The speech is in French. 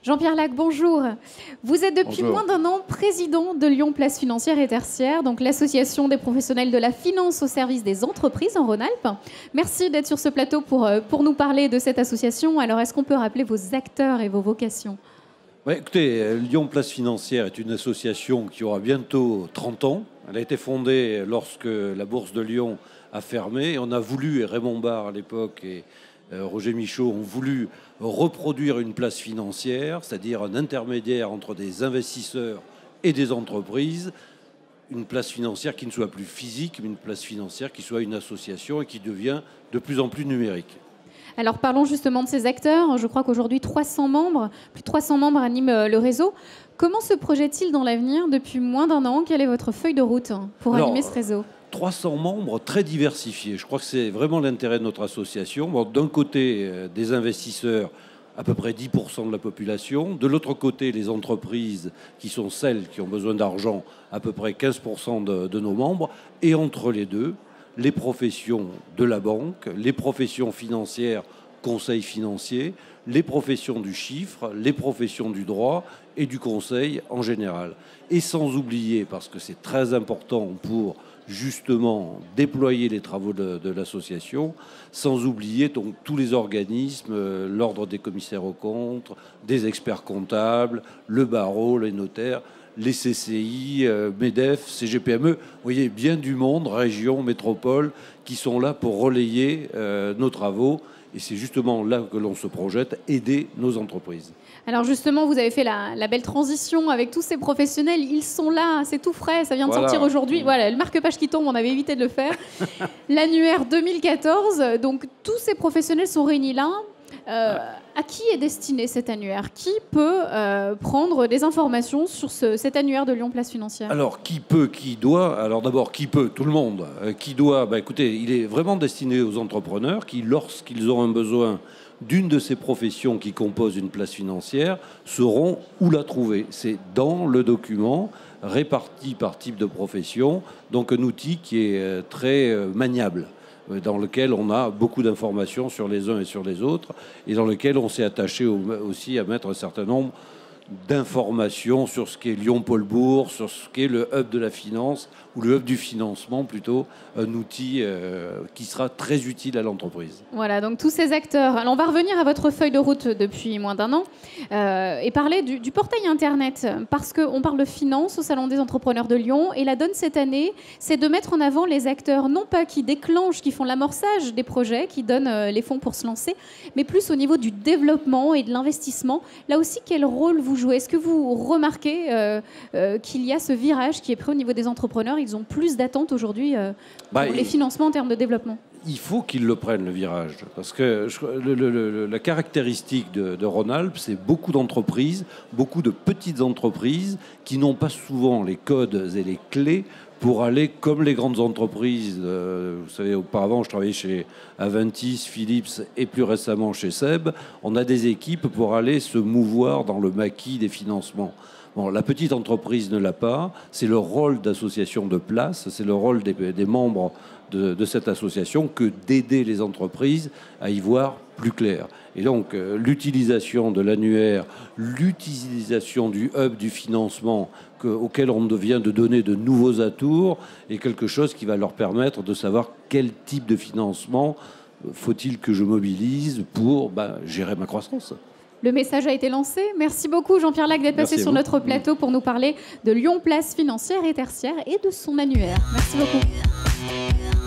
Jean-Pierre Lac, bonjour. Vous êtes depuis Bonjour. moins d'un an président de Lyon Place Financière et Tertiaire, donc l'association des professionnels de la finance au service des entreprises en Rhône-Alpes. Merci d'être sur ce plateau pour nous parler de cette association. Alors, est-ce qu'on peut rappeler vos acteurs et vos vocations ? Ouais, écoutez, Lyon Place Financière est une association qui aura bientôt 30 ans. Elle a été fondée lorsque la bourse de Lyon a fermé. On a voulu, et Raymond Barre à l'époque et Roger Michaud ont voulu reproduire une place financière, c'est-à-dire un intermédiaire entre des investisseurs et des entreprises. Une place financière qui ne soit plus physique, mais une place financière qui soit une association et qui devient de plus en plus numérique. Alors parlons justement de ces acteurs. Je crois qu'aujourd'hui, plus de 300 membres animent le réseau. Comment se projette-t-il dans l'avenir depuis moins d'un an ? Quelle est votre feuille de route pour animer ce réseau ? 300 membres très diversifiés. Je crois que c'est vraiment l'intérêt de notre association. Bon, d'un côté, des investisseurs, à peu près 10% de la population. De l'autre côté, les entreprises qui sont celles qui ont besoin d'argent, à peu près 15% de nos membres. Et entre les deux, les professions de la banque, les professions financières, conseils financiers, les professions du chiffre, les professions du droit et du conseil en général. Et sans oublier, parce que c'est très important pour justement déployer les travaux de l'association, sans oublier donc tous les organismes, l'ordre des commissaires aux comptes, des experts comptables, le barreau, les notaires, les CCI, MEDEF, CGPME, vous voyez bien du monde, régions, métropoles, qui sont là pour relayer nos travaux. Et c'est justement là que l'on se projette, aider nos entreprises. Alors justement, vous avez fait la belle transition avec tous ces professionnels. Ils sont là, c'est tout frais, ça vient de sortir aujourd'hui. Voilà, le marque-page qui tombe, on avait évité de le faire. L'annuaire 2014, donc tous ces professionnels sont réunis là. À qui est destiné cet annuaire ? Qui peut prendre des informations sur cet annuaire de Lyon Place Financière ? Alors, qui peut, qui doit ? Alors d'abord, qui peut ? Tout le monde. Qui doit ? Écoutez, il est vraiment destiné aux entrepreneurs qui, lorsqu'ils auront un besoin d'une de ces professions qui composent une place financière, sauront où la trouver. C'est dans le document, réparti par type de profession, donc un outil qui est très maniable, dans lequel on a beaucoup d'informations sur les uns et sur les autres, et dans lequel on s'est attaché aussi à mettre un certain nombre d'informations sur ce qu'est Lyon-Paul-Bourg, sur ce qu'est le hub de la finance, ou le hub du financement plutôt, un outil qui sera très utile à l'entreprise. Voilà, donc tous ces acteurs. Alors on va revenir à votre feuille de route depuis moins d'un an et parler du portail Internet, parce qu'on parle de finance au Salon des entrepreneurs de Lyon, et la donne cette année, c'est de mettre en avant les acteurs, non pas qui déclenchent, qui font l'amorçage des projets, qui donnent les fonds pour se lancer, mais plus au niveau du développement et de l'investissement. Là aussi, quel rôle vous jouez ? Est-ce que vous remarquez qu'il y a ce virage qui est pris au niveau des entrepreneurs ? Ils ont plus d'attentes aujourd'hui pour les financements en termes de développement. Il faut qu'ils le prennent, le virage. Parce que la caractéristique de Rhône-Alpes, c'est beaucoup d'entreprises, beaucoup de petites entreprises qui n'ont pas souvent les codes et les clés pour aller comme les grandes entreprises. Vous savez, auparavant, je travaillais chez Aventis, Philips et plus récemment chez SEB. On a des équipes pour aller se mouvoir dans le maquis des financements. Bon, la petite entreprise ne l'a pas. C'est le rôle d'association de place, c'est le rôle des membres de cette association que d'aider les entreprises à y voir plus clair. Et donc, l'utilisation de l'annuaire, l'utilisation du hub du financement auquel on vient de donner de nouveaux atours est quelque chose qui va leur permettre de savoir quel type de financement faut-il que je mobilise pour gérer ma croissance. Le message a été lancé. Merci beaucoup Jean-Pierre Lac d'être passé sur notre plateau pour nous parler de Lyon Place Financière et Tertiaire et de son annuaire. Merci beaucoup.